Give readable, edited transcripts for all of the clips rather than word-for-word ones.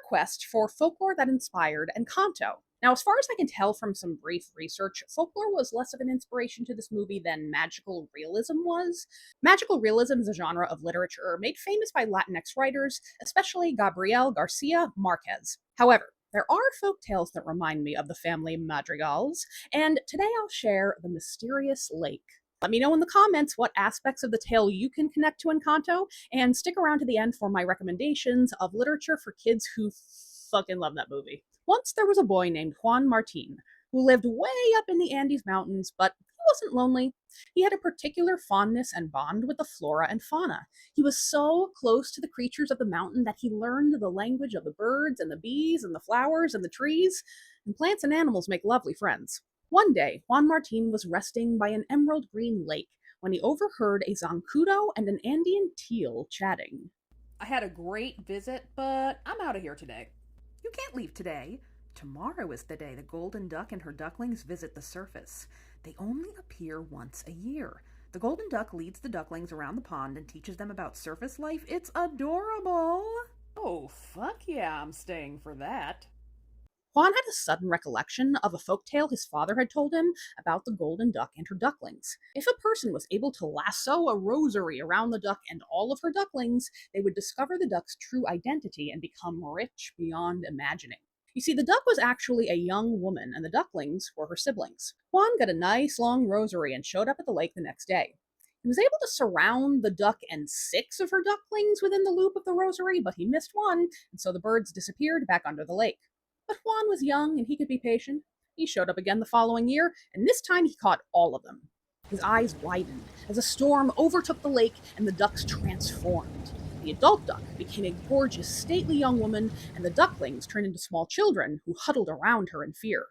quest for folklore that inspired Encanto. Now, as far as I can tell from some brief research, folklore was less of an inspiration to this movie than magical realism was. Magical realism is a genre of literature made famous by Latinx writers, especially Gabriel Garcia Marquez. However, there are folk tales that remind me of the family Madrigals, and today I'll share The Mysterious Lake. Let me know in the comments what aspects of the tale you can connect to Encanto, and stick around to the end for my recommendations of literature for kids who fucking love that movie. Once there was a boy named Juan Martin who lived way up in the Andes Mountains, but he wasn't lonely. He had a particular fondness and bond with the flora and fauna. He was so close to the creatures of the mountain that he learned the language of the birds and the bees and the flowers and the trees, and plants and animals make lovely friends. One day, Juan Martin was resting by an emerald green lake when he overheard a zancudo and an Andean teal chatting. I had a great visit, but I'm out of here today. You can't leave today. Tomorrow is the day the golden duck and her ducklings visit the surface. They only appear once a year. The golden duck leads the ducklings around the pond and teaches them about surface life. It's adorable. Oh, fuck yeah, I'm staying for that. Juan had a sudden recollection of a folk tale his father had told him about the golden duck and her ducklings. If a person was able to lasso a rosary around the duck and all of her ducklings, they would discover the duck's true identity and become rich beyond imagining. You see, the duck was actually a young woman, and the ducklings were her siblings. Juan got a nice long rosary and showed up at the lake the next day. He was able to surround the duck and 6 of her ducklings within the loop of the rosary, but he missed one, and so the birds disappeared back under the lake. But Juan was young and he could be patient. He showed up again the following year, and this time he caught all of them. His eyes widened as a storm overtook the lake and the ducks transformed. The adult duck became a gorgeous, stately young woman, and the ducklings turned into small children who huddled around her in fear.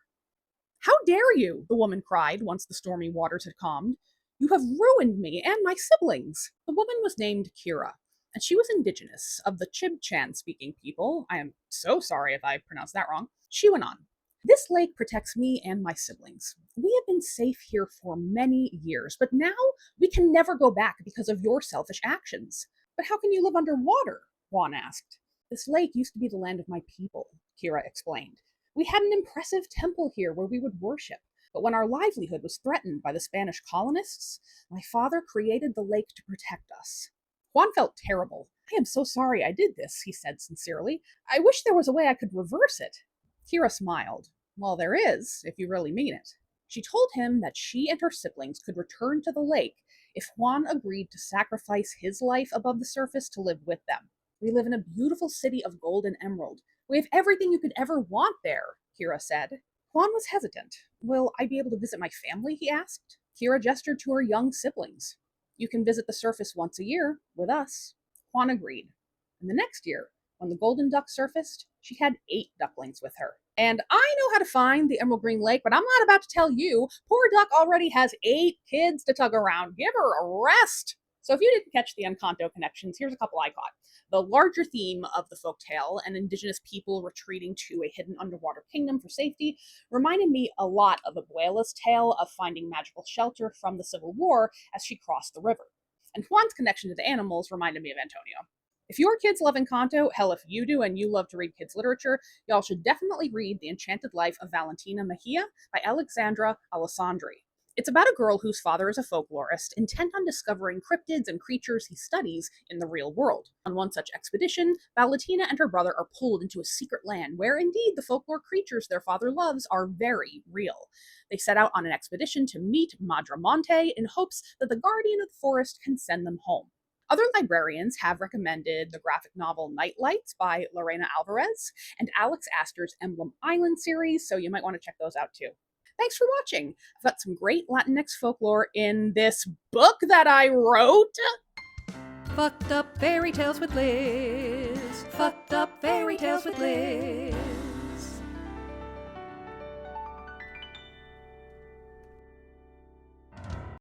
"How dare you?" the woman cried once the stormy waters had calmed. "You have ruined me and my siblings." The woman was named Kira, and she was indigenous of the Chibchan-speaking people. I am so sorry if I pronounced that wrong. She went on. "This lake protects me and my siblings. We have been safe here for many years, but now we can never go back because of your selfish actions." "But how can you live underwater?" Juan asked. "This lake used to be the land of my people," Kira explained. "We had an impressive temple here where we would worship. But when our livelihood was threatened by the Spanish colonists, my father created the lake to protect us." Juan felt terrible. "I am so sorry I did this," he said sincerely. "I wish there was a way I could reverse it." Kira smiled. "Well, there is, if you really mean it." She told him that she and her siblings could return to the lake if Juan agreed to sacrifice his life above the surface to live with them. "We live in a beautiful city of gold and emerald. We have everything you could ever want there," Kira said. Juan was hesitant. "Will I be able to visit my family?" he asked. Kira gestured to her young siblings. "You can visit the surface once a year with us." Juan agreed. And the next year, when the golden duck surfaced, she had 8 ducklings with her. And I know how to find the Emerald Green Lake, but I'm not about to tell you. Poor duck already has 8 kids to tug around. Give her a rest. So if you didn't catch the Encanto connections, here's a couple I caught. The larger theme of the folktale, and indigenous people retreating to a hidden underwater kingdom for safety, reminded me a lot of Abuela's tale of finding magical shelter from the Civil War as she crossed the river. And Juan's connection to the animals reminded me of Antonio. If your kids love Encanto, hell, if you do and you love to read kids' literature, y'all should definitely read The Enchanted Life of Valentina Mejia by Alexandra Alessandri. It's about a girl whose father is a folklorist, intent on discovering cryptids and creatures he studies in the real world. On one such expedition, Valentina and her brother are pulled into a secret land where indeed the folklore creatures their father loves are very real. They set out on an expedition to meet Madre Monte in hopes that the guardian of the forest can send them home. Other librarians have recommended the graphic novel Nightlights by Lorena Alvarez and Alex Astor's Emblem Island series, so you might want to check those out too. Thanks for watching. I've got some great Latinx folklore in this book that I wrote. Fucked up fairy tales with Liz. Fucked up fairy tales with Liz.